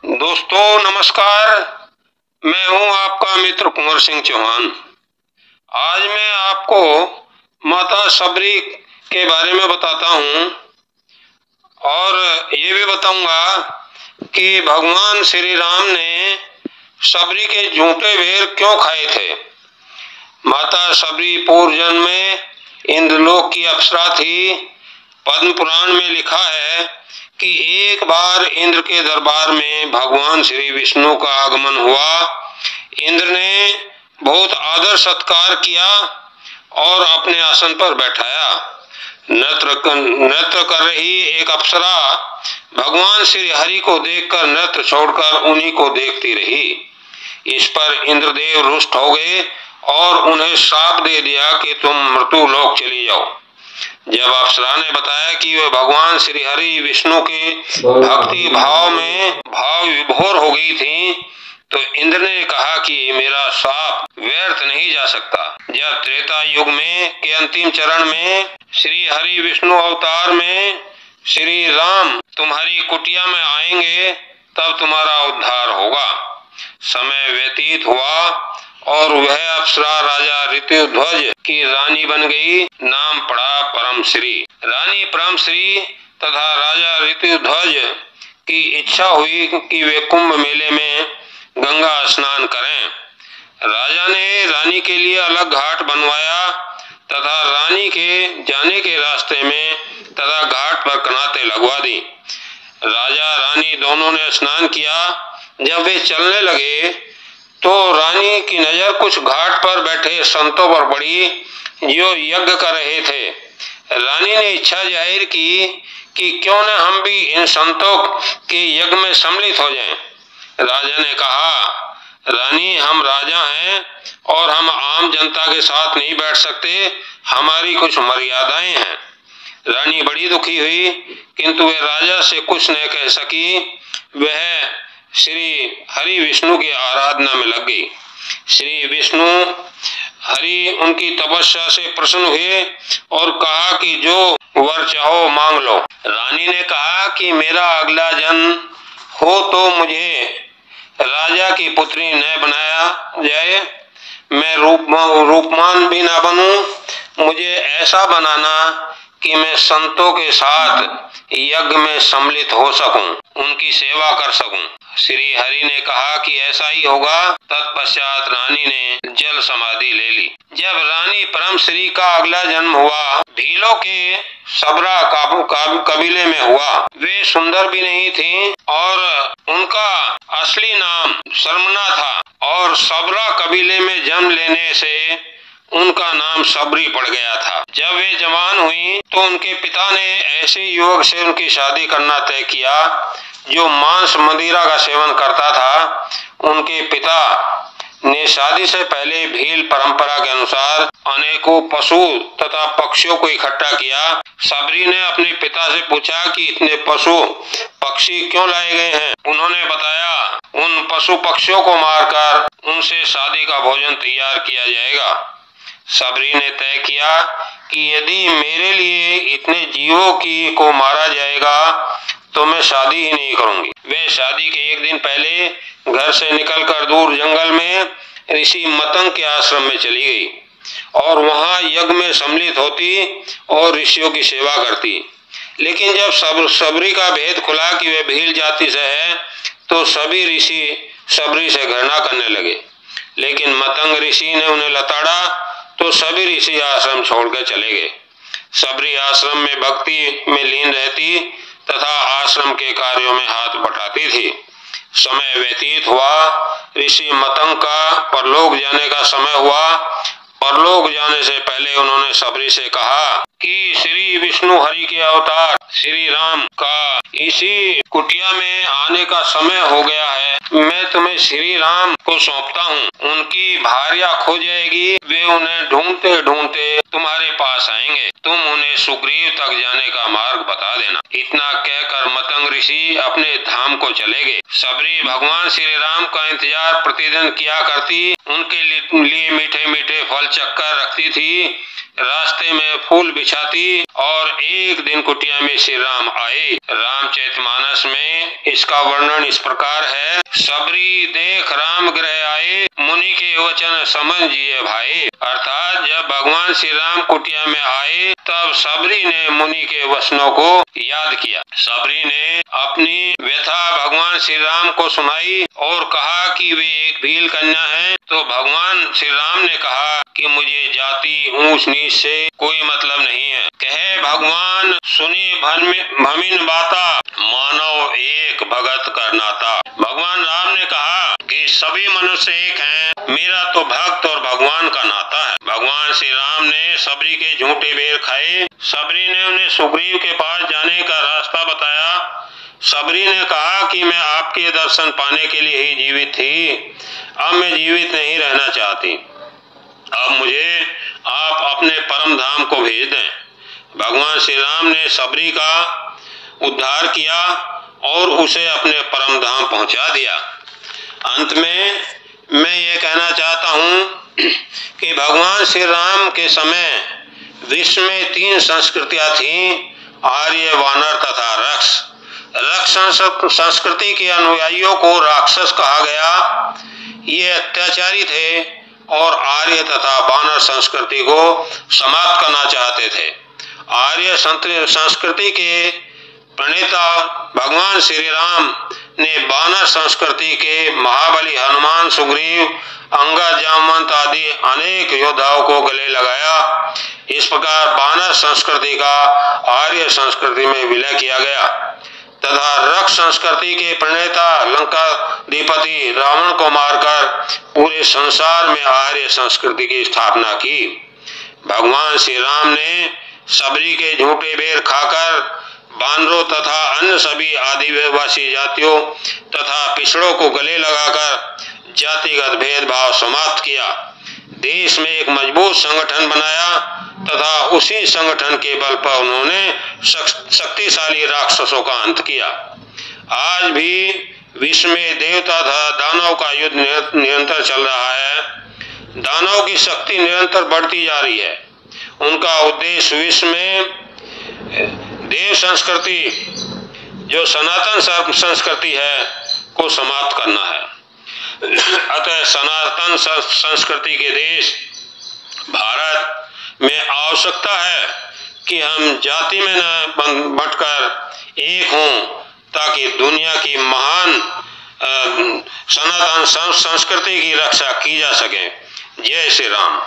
दोस्तों नमस्कार। मैं हूं आपका मित्र कुंवर सिंह चौहान। आज मैं आपको माता सबरी के बारे में बताता हूं और ये भी बताऊंगा कि भगवान श्री राम ने सबरी के झूठे बेर क्यों खाए थे। माता सबरी पूर्व जन्म में इंद्रलोक की अप्सरा थी। पद्म पुराण में लिखा है कि एक बार इंद्र के दरबार में भगवान श्री विष्णु का आगमन हुआ। इंद्र ने बहुत आदर सत्कार किया और अपने आसन पर बैठाया। नृत्य कर रही एक अप्सरा भगवान श्री हरि को देखकर नृत्य छोड़कर उन्हीं को देखती रही। इस पर इंद्रदेव रुष्ट हो गए और उन्हें श्राप दे दिया कि तुम मृत्यु लोक चली जाओ। जब अप्सरा ने बताया कि वे भगवान श्री हरि विष्णु के भक्ति भाव में भाव विभोर हो गई थी, तो इंद्र ने कहा कि मेरा श्राप व्यर्थ नहीं जा सकता। जब त्रेता युग में के अंतिम चरण में श्री हरि विष्णु अवतार में श्री राम तुम्हारी कुटिया में आएंगे, तब तुम्हारा उद्धार होगा। समय व्यतीत हुआ और वह अप्सरा राजा ऋतुध्वज की रानी बन गई। नाम पड़ा परमश्री। रानी परमश्री तथा राजा ऋतुध्वज की इच्छा हुई कि वे कुंभ मेले में गंगा स्नान करें। राजा ने रानी के लिए अलग घाट बनवाया तथा रानी के जाने के रास्ते में तथा घाट पर कनाते लगवा दी। राजा रानी दोनों ने स्नान किया। जब वे चलने लगे तो रानी की नजर कुछ घाट पर बैठे संतों पर पड़ी जो यज्ञ कर रहे थे। रानी ने इच्छा जाहिर की कि क्यों न हम भी इन संतों के यज्ञ में सम्मिलित हो जाएं। राजा ने कहा, रानी हम राजा हैं और हम आम जनता के साथ नहीं बैठ सकते, हमारी कुछ मर्यादाएं हैं। रानी बड़ी दुखी हुई, किंतु वे राजा से कुछ न कह सकी। वह श्री हरि विष्णु की आराधना में लग गई। श्री विष्णु हरि उनकी तपस्या से प्रसन्न हुए और कहा कि जो वर चाहो मांग लो। रानी ने कहा कि मेरा अगला जन्म हो तो मुझे राजा की पुत्री न बनाया जाए, मैं रूपमान भी न बनूं, मुझे ऐसा बनाना कि मैं संतों के साथ यज्ञ में सम्मिलित हो सकूं, उनकी सेवा कर सकूं। श्री हरि ने कहा कि ऐसा ही होगा। तत्पश्चात रानी ने जल समाधि ले ली। जब रानी परमश्री का अगला जन्म हुआ, भीलों के सबरा कबीले में हुआ। वे सुंदर भी नहीं थी और उनका असली नाम शर्मना था और सबरा कबीले में जन्म लेने से उनका नाम सबरी पड़ गया था। जब वे जवान हुई तो उनके पिता ने ऐसे युवक से उनकी शादी करना तय किया जो मांस मदिरा का सेवन करता था। उनके पिता ने शादी से पहले भील परंपरा के अनुसार अनेकों पशु तथा पक्षियों को इकट्ठा किया। सबरी ने अपने पिता से पूछा कि इतने पशु पक्षी क्यों लाए गए हैं। उन्होंने बताया, उन पशु पक्षियों को मारकर उनसे शादी का भोजन तैयार किया जाएगा। सबरी ने तय किया कि यदि मेरे लिए इतने जीवों को मारा जाएगा तो मैं शादी ही नहीं करूंगी। वे शादी के एक दिन पहले घर से निकलकर दूर जंगल में ऋषि मतंग के आश्रम में चली गई और वहां यज्ञ में सम्मिलित होती और ऋषियों की सेवा करती। लेकिन जब सबरी का भेद खुला कि वे भील जाति से है, तो सभी ऋषि सबरी से घृणा करने लगे। लेकिन मतंग ऋषि ने उन्हें लताड़ा तो सभी ऋषि आश्रम छोड़कर चले गए। सबरी आश्रम में भक्ति में लीन रहती तथा आश्रम के कार्यों में हाथ बटाती थी। समय व्यतीत हुआ। ऋषि मतंग का परलोक जाने का समय हुआ। परलोक जाने से पहले उन्होंने सबरी से कहा कि श्री विष्णु हरि के अवतार श्री राम का इसी कुटिया में आने का समय हो गया है। मैं तुम्हें श्री राम को सौंपता हूँ। उनकी भार्या खो जाएगी, वे उन्हें ढूंढते ढूंढते तुम्हारे पास आएंगे। तुम उन्हें सुग्रीव तक जाने का मार्ग बता देना। इतना कहकर मतंग ऋषि अपने धाम को चले गए। सबरी भगवान श्री राम का इंतजार प्रतिदिन किया करती। उनके लिए मीठे मीठे फल चक्कर रखती थी। रास्ते में फूल बिछा इच्छा थी और एक दिन कुटिया में श्री राम आए। रामचरितमानस में इसका वर्णन इस प्रकार है। सबरी देख राम गृह आए, मुनि के वचन समझिए भाई। अर्थात जब भगवान श्री राम कुटिया में आए तब सबरी ने मुनि के वचनों को याद किया। सबरी ने अपनी व्यथा भगवान श्री राम को सुनाई और कहा कि वे एक भील कन्या हैं। तो भगवान श्री राम ने कहा कि मुझे जाति ऊंच नीच से कोई मतलब नहीं है। कहे भगवान सुनी भमिन बाता, मानव एक भगत का नाता। भगवान राम ने कहा कि सभी मनुष्य एक हैं, मेरा तो भक्त और भगवान का नाता है। भगवान श्री राम ने सबरी के झूठे बेर खाए। सबरी ने उन्हें सुग्रीव के पास जाने का रास्ता बताया। सबरी ने कहा कि मैं आपके दर्शन पाने के लिए ही जीवित थी, अब मैं जीवित नहीं रहना चाहती। अब मुझे आप अपने परम धाम को भेज दें। भगवान श्री राम ने सबरी का उद्धार किया और उसे अपने परम धाम पहुंचा दिया। अंत में मैं ये कहना चाहता हूँ कि भगवान श्री राम के समय विश्व में 3 संस्कृतियां थीं, आर्य, वानर तथा रक्ष। रक्ष संस्कृति के अनुयायियों को राक्षस कहा गया। ये अत्याचारी थे और आर्य तथा वानर संस्कृति को समाप्त करना चाहते थे। आर्य संस्कृति के प्रणेता भगवान श्री राम ने वानर संस्कृति के महाबली हनुमान, सुग्रीव, अंगद, जामवंत आदि अनेक योद्धाओं को गले लगाया। इस प्रकार वानर संस्कृति का आर्य संस्कृति में विलय किया गया तथा रक्ष संस्कृति के प्रणेता लंकाधिपति रावण को मारकर पूरे संसार में आर्य संस्कृति की स्थापना की। भगवान श्री राम ने सबरी के झूठे बेर खाकर बानरों तथा अन्य सभी आदिवासी जातियों तथा पिछड़ों को गले लगाकर जातिगत भेदभाव समाप्त किया। देश में एक मजबूत संगठन बनाया तथा उसी संगठन के बल पर उन्होंने शक्तिशाली राक्षसों का अंत किया। आज भी विश्व में देवता तथा दानव का युद्ध निरंतर चल रहा है। दानव की शक्ति निरंतर बढ़ती जा रही है। उनका उद्देश्य विश्व में देव संस्कृति, जो सनातन संस्कृति है, को समाप्त करना है। अतः सनातन संस्कृति के देश भारत में आवश्यकता है कि हम जाति में न बंटकर एक हों, ताकि दुनिया की महान सनातन संस्कृति की रक्षा की जा सके। जय श्री राम।